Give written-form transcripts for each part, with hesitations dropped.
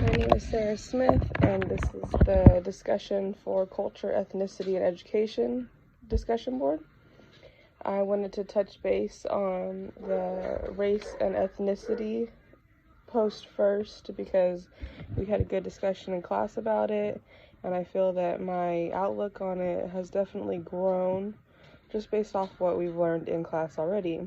My name is Sarah Smith, and this is the discussion for Culture, Ethnicity, and Education discussion board. I wanted to touch base on the race and ethnicity post first because we had a good discussion in class about it, and I feel that my outlook on it has definitely grown just based off what we've learned in class already.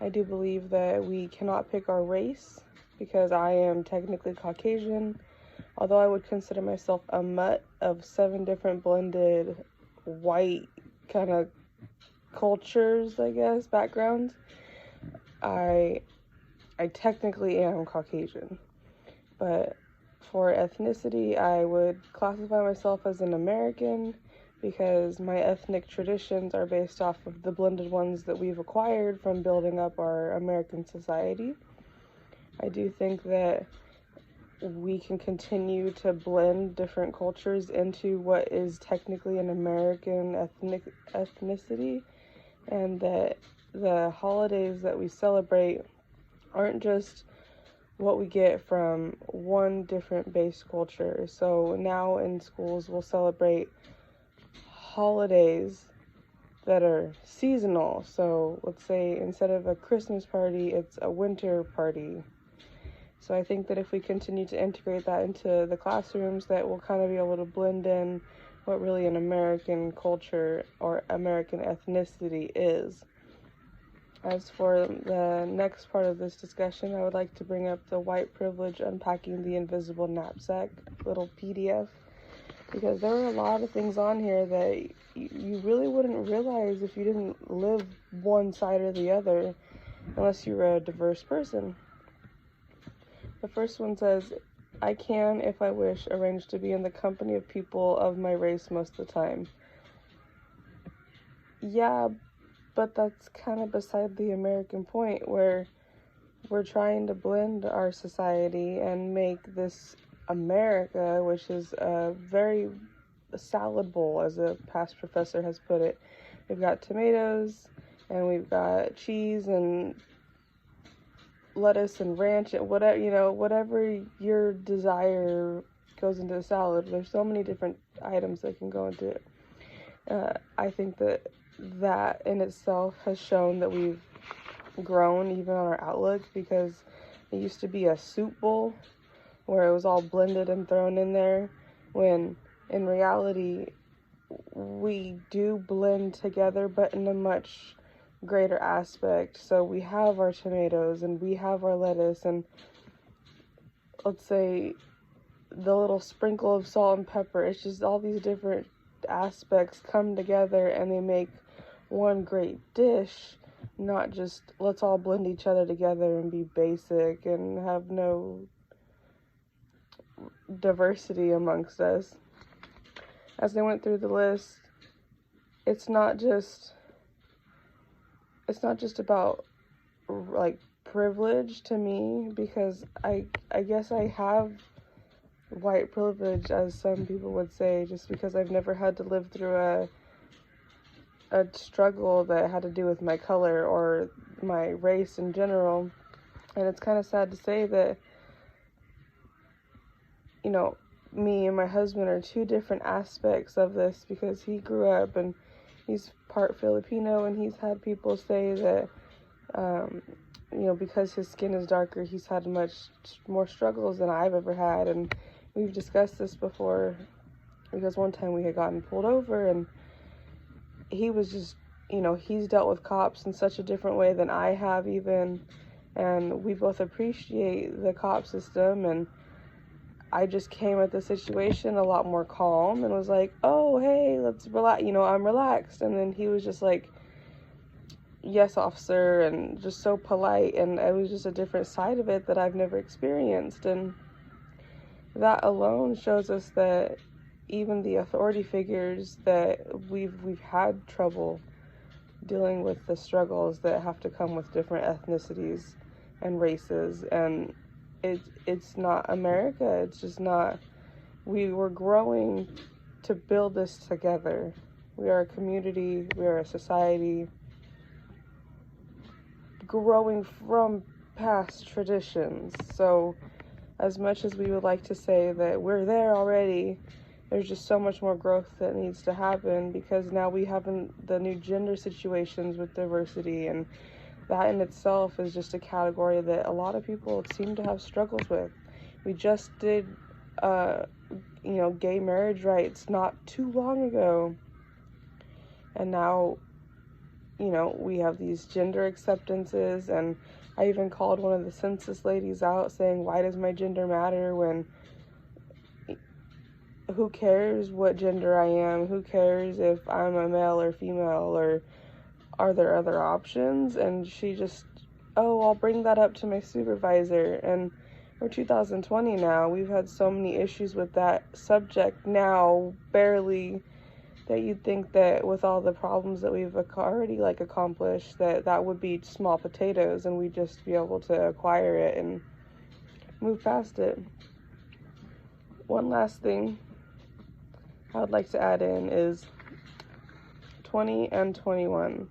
I do believe that we cannot pick our race because I am technically Caucasian, although I would consider myself a mutt of 7 different blended white kind of cultures, I guess, backgrounds. I technically am Caucasian, but for ethnicity, I would classify myself as an American because my ethnic traditions are based off of the blended ones that we've acquired from building up our American society. I do think that we can continue to blend different cultures into what is technically an American ethnicity, and that the holidays that we celebrate aren't just what we get from one different base culture. So now in schools we'll celebrate holidays that are seasonal. So let's say instead of a Christmas party, it's a winter party. So I think that if we continue to integrate that into the classrooms, that we'll kind of be able to blend in what really an American culture or American ethnicity is. As for the next part of this discussion, I would like to bring up the white privilege unpacking the invisible knapsack little PDF, because there are a lot of things on here that you really wouldn't realize if you didn't live one side or the other, unless you were a diverse person. The first one says, I can, if I wish, arrange to be in the company of people of my race most of the time. Yeah, but that's kind of beside the American point, where we're trying to blend our society and make this America, which is a very salad bowl, as a past professor has put it. We've got tomatoes, and we've got cheese and lettuce and ranch and whatever your desire goes into a salad. There's so many different items that can go into it. I think that in itself has shown that we've grown even on our outlook, because it used to be a soup bowl where it was all blended and thrown in there, when in reality we do blend together, but in a much greater aspect. So we have our tomatoes and we have our lettuce, and let's say the little sprinkle of salt and pepper. It's just all these different aspects come together and they make one great dish, not just let's all blend each other together and be basic and have no diversity amongst us. As they went through the list, it's not just about like privilege to me, because I guess I have white privilege, as some people would say, just because I've never had to live through a struggle that had to do with my color or my race in general. And it's kind of sad to say that, me and my husband are 2 different aspects of this, because he grew up and he's part Filipino, and he's had people say that, because his skin is darker, he's had much more struggles than I've ever had. And we've discussed this before, because one time we had gotten pulled over, and he was just, he's dealt with cops in such a different way than I have even, and we both appreciate the cop system. And I just came at the situation a lot more calm and was like, oh, hey, let's relax, I'm relaxed. And then he was just like, yes, officer, and just so polite. And it was just a different side of it that I've never experienced. And that alone shows us that even the authority figures, that we've had trouble dealing with the struggles that have to come with different ethnicities and races. And it's not America. It's just not. We were growing to build this together. We are a community. We are a society growing from past traditions. So as much as we would like to say that we're there already, there's just so much more growth that needs to happen, because now we have the new gender situations with diversity, and that in itself is just a category that a lot of people seem to have struggles with. We just did, gay marriage rights not too long ago, and now, we have these gender acceptances, and I even called one of the census ladies out saying, why does my gender matter when who cares what gender I am? Who cares if I'm a male or female, or are there other options? And she just, oh, I'll bring that up to my supervisor. And we're 2020 now. We've had so many issues with that subject now, barely, that you'd think that with all the problems that we've already accomplished, that would be small potatoes and we'd just be able to acquire it and move past it. One last thing I would like to add in is 20 and 21.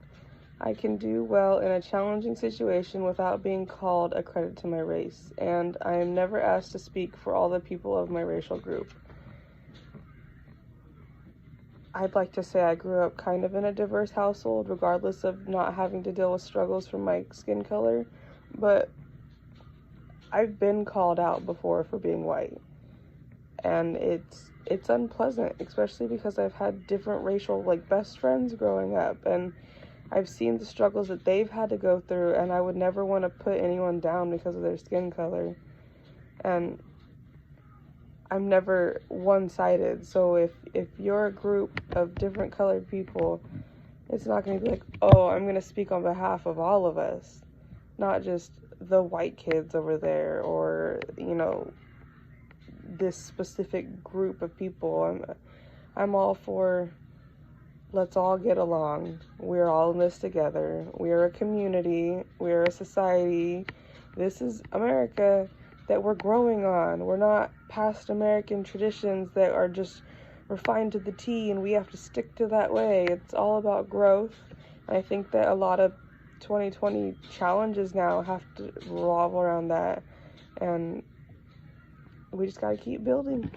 I can do well in a challenging situation without being called a credit to my race, and I am never asked to speak for all the people of my racial group. I'd like to say I grew up kind of in a diverse household, regardless of not having to deal with struggles from my skin color, but I've been called out before for being white, and it's unpleasant, especially because I've had different racial best friends growing up, and I've seen the struggles that they've had to go through, and I would never want to put anyone down because of their skin color. And I'm never one-sided, so if you're a group of different colored people, it's not going to be like, oh, I'm going to speak on behalf of all of us, not just the white kids over there, or, this specific group of people. I'm all for, let's all get along. We're all in this together. We're a community. We're a society. This is America that we're growing on. We're not past American traditions that are just refined to the T and we have to stick to that way. It's all about growth. And I think that a lot of 2020 challenges now have to revolve around that. And we just gotta keep building.